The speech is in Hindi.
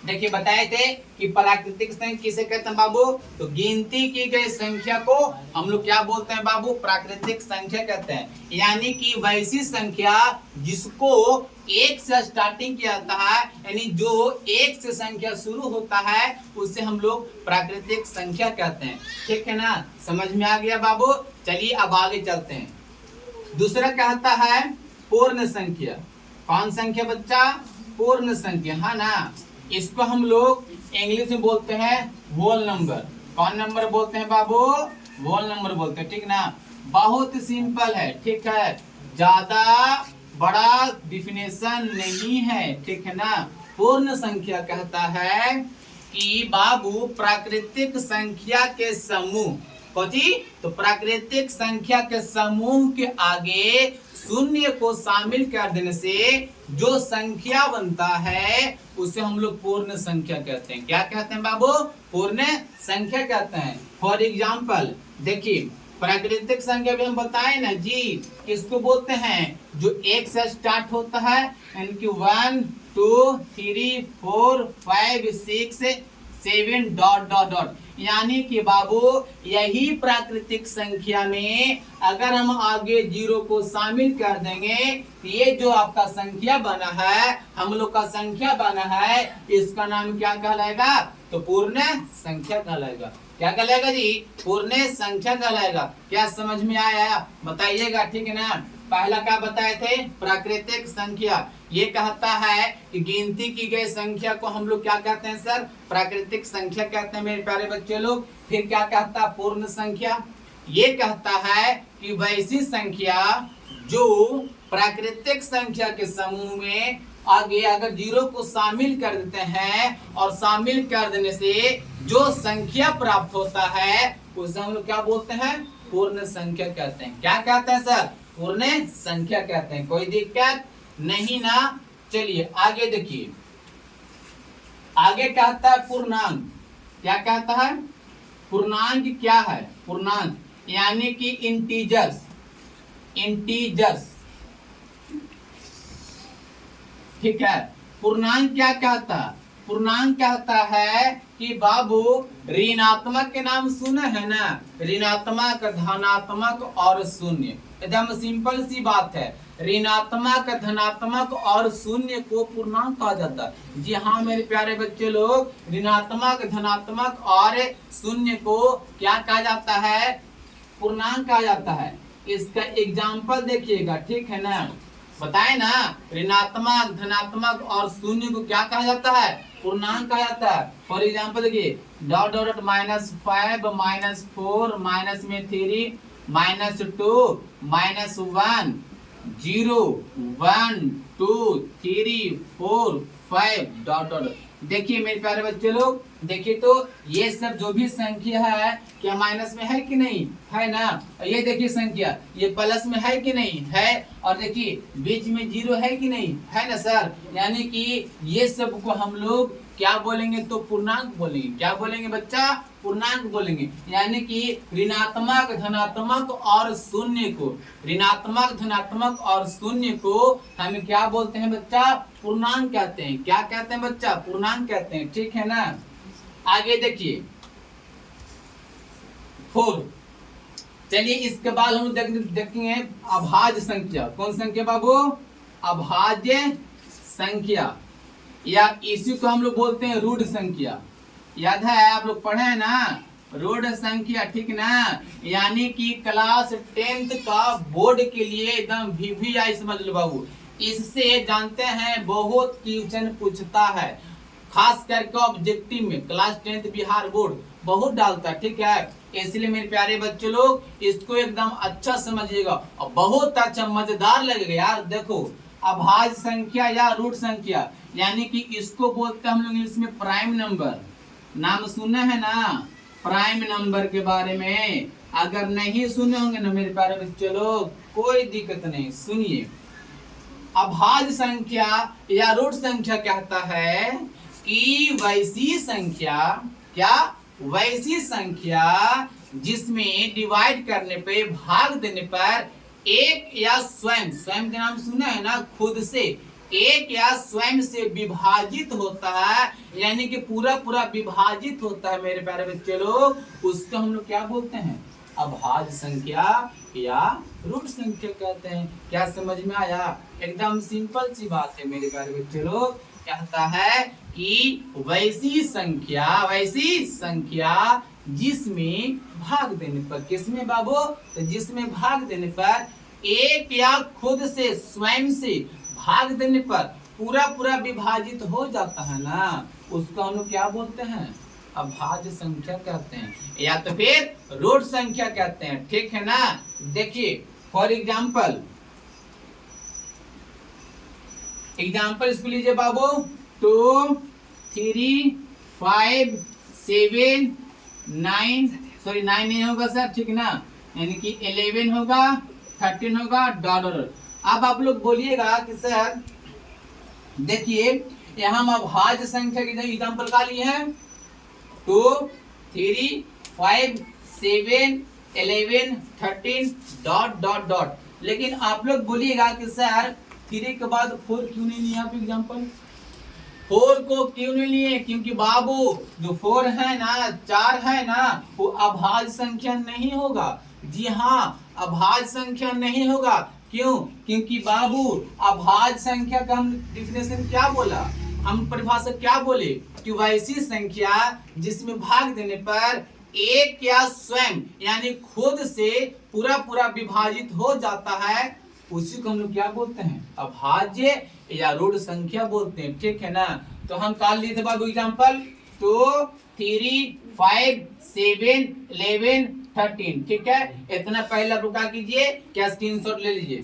देखिए बताए थे कि प्राकृतिक संख्या किसे कहते हैं बाबू, तो गिनती की गई संख्या को हम लोग क्या बोलते हैं बाबू, प्राकृतिक संख्या कहते हैं। यानी कि वैसी संख्या जिसको एक से स्टार्टिंग किया जाता है, यानी जो एक से संख्या शुरू होता है उसे हम लोग प्राकृतिक संख्या कहते हैं। ठीक है ना, समझ में आ गया बाबू। चलिए अब आगे चलते हैं। दूसरा कहता है पूर्ण संख्या। कौन संख्या बच्चा, पूर्ण संख्या, है ना। इसको हम लोग इंग्लिश में बोलते हैं होल नंबर। कौन नंबर बोलते हैं बाबू, होल नंबर बोलते हैं। ठीक ना, बहुत सिंपल है। ठीक है, ज्यादा बड़ा डिफिनेशन नहीं है। ठीक है ना, पूर्ण संख्या कहता है कि बाबू प्राकृतिक संख्या के समूह, कौची, तो प्राकृतिक संख्या के समूह के आगे शून्य को शामिल कर देने से जो संख्या बनता है उसे हम लोग पूर्ण संख्या कहते हैं। क्या कहते हैं बाबू, पूर्ण संख्या कहते हैं। फॉर एग्जाम्पल देखिए, प्राकृतिक संख्या भी हम बताए ना जी, किसको बोलते हैं, जो एक से स्टार्ट होता है, यानी कि 1 2 3 4 5 6 7 डॉट डॉट डॉट। यानी कि बाबू यही प्राकृतिक संख्या में अगर हम आगे जीरो को शामिल कर देंगे तो ये जो आपका संख्या बना है, हम लोग का संख्या बना है, इसका नाम क्या कहलाएगा, तो पूर्ण संख्या कहलाएगा। क्या कहलाएगा जी, पूर्ण संख्या कहलाएगा। क्या समझ में आया, बताइएगा। ठीक है ना, पहला क्या बताए थे, प्राकृतिक संख्या। ये कहता है कि गिनती की गई संख्या को हम लोग क्या कहते हैं सर, प्राकृतिक संख्या कहते हैं मेरे प्यारे बच्चे लोग। फिर क्या कहता है, पूर्ण संख्या। ये कहता है कि वैसी संख्या जो प्राकृतिक संख्या के समूह में आगे अगर जीरो को शामिल कर देते हैं और शामिल कर देने से जो संख्या प्राप्त होता है उसे हम लोग क्या बोलते हैं, पूर्ण संख्या कहते हैं। क्या कहते हैं सर, पूर्ण संख्या कहते हैं। कोई दिक्कत नहीं ना। चलिए आगे देखिए, आगे कहता है पूर्णांक। क्या कहता है, पूर्णांक क्या है, पूर्णांक यानी कि इंटीजर्स, इंटीजर्स। ठीक है, पूर्णांक क्या कहता है, पूर्णांक कहता है कि बाबू ऋणात्मक के नाम सुने हैं ना, ऋणात्मक, धनात्मक और शून्य। एकदम सिंपल सी बात है, ऋणात्मक, धनात्मक और शून्य को पूर्णांक कहा जाता है। जी हाँ मेरे प्यारे बच्चे लोग, ऋणात्मक, धनात्मक और शून्य को क्या कहा जाता है, पूर्णांक कहा जाता है। इसका एग्जाम्पल देखिएगा। ठीक है ना, बताए ना, ऋणात्मक, धनात्मक और शून्य को क्या कहा जाता है, पूर्णांक कहा जाता है। फॉर एग्जाम्पल देखिए, डॉट डॉट -5 -4 माइनस में 3 -2 -1 0 1 2 3 4 5 डॉट डॉट। देखिए मेरे प्यारे बच्चे लोग, देखिए तो ये सब जो भी संख्या है क्या माइनस में है कि नहीं है ना। ये देखिए संख्या ये प्लस में है कि नहीं है, और देखिए बीच में जीरो है कि नहीं है ना सर। यानी कि ये सब को हम लोग क्या बोलेंगे, तो पूर्णांक बोलेंगे। क्या बोलेंगे बच्चा, पूर्णांक बोलेंगे। यानी कि ऋणात्मक, धनात्मक और शून्य को, ऋणात्मक, धनात्मक और शून्य को हम क्या बोलते हैं बच्चा, पूर्णांक कहते हैं। क्या कहते हैं बच्चा, पूर्णांक कहते हैं। ठीक है ना, आगे देखिए 4। चलिए इसके बाद हम देखेंगे अभाज्य संख्या। कौन संख्या बाबू, अभाज्य संख्या, या इसी को हम लोग बोलते हैं रूढ़ संख्या। याद है, आप लोग पढ़े हैं ना, रूढ़ संख्या। ठीक ना, यानी कि क्लास 10th का बोर्ड के लिए एकदम VVI समझ लो बाबू। इससे जानते हैं बहुत क्वेश्चन पूछता है, खास करके ऑब्जेक्टिव में क्लास 10th बिहार बोर्ड बहुत डालता है। ठीक है, इसलिए मेरे प्यारे बच्चे लोग इसको एकदम अच्छा समझिएगा और बहुत अच्छा मजेदार लगेगा यार। देखो अभाज्य संख्या या रूढ़ संख्या, यानी कि इसको बोलते हैं हम लोग इंग्लिश में प्राइम नंबर। नाम सुने हैं ना प्राइम नंबर के बारे में, अगर नहीं सुने होंगे ना मेरे प्यारे बच्चे लोग, कोई दिक्कत नहीं, सुनिए। अभाज्य संख्या या रूढ़ संख्या कहता है कि वैसी संख्या, क्या, वैसी संख्या जिसमें डिवाइड करने पे, भाग देने पर एक या स्वयं, स्वयं के नाम सुना है ना, खुद से एक या स्वयं से विभाजित होता है, यानी कि पूरा पूरा विभाजित होता है मेरे प्यारे बच्चे लोग, उसको हम लोग क्या बोलते हैं? अभाज्य संख्या या रूट संख्या कहते हैं। क्या समझ में आया? एकदम सिंपल सी बात है मेरे प्यारे बच्चे लोग। कहता है कि वैसी संख्या जिसमें भाग देने पर, किसमें बाबू? तो जिसमें भाग देने पर एक या खुद से स्वयं से भाग देने पर पूरा पूरा विभाजित हो जाता है ना, उसको हम लोग क्या बोलते हैं? अभाज्य संख्या कहते हैं, या तो फिर रूट संख्या कहते हैं। ठीक है ना? देखिए फॉर एग्जाम्पल इसको लीजिए बाबू। 2 3 5 7 9, सॉरी 9 नहीं होगा सर, ठीक है ना, यानी कि 11 होगा, 13 होगा, डॉट। अब आप लोग बोलिएगा कि सर देखिए यहाँ हम अभाज्य संख्या के एग्जाम्पल का लिए हैं 2 3 5 7 11 13 डॉट। लेकिन आप लोग बोलिएगा कि सर 3 के बाद 4 क्यों नहीं लिया आप एग्जाम्पल? 4 को क्यों नहीं लिए? क्योंकि बाबू जो 4 है ना, 4 है ना, वो अभाज्य संख्या नहीं होगा। जी हाँ, अभाज्य संख्या नहीं होगा। क्यों? क्योंकि बाबू अभाज्य संख्या का हम डिफिनेशन क्या बोला, हम परिभाषा क्या बोले कि वैसी संख्या जिसमें भाग देने पर एक या स्वयं यानी खुद से पूरा पूरा विभाजित हो जाता है, उसी को हम लोग क्या बोलते हैं? अभाज्य या रूट संख्या बोलते हैं। ठीक है ना? तो हम काल लिए थे बाबू एग्जाम्पल 2 3 5 7 11 13। ठीक है, इतना पहला रुका कीजिए, क्या स्क्रीनशॉट ले लीजिए।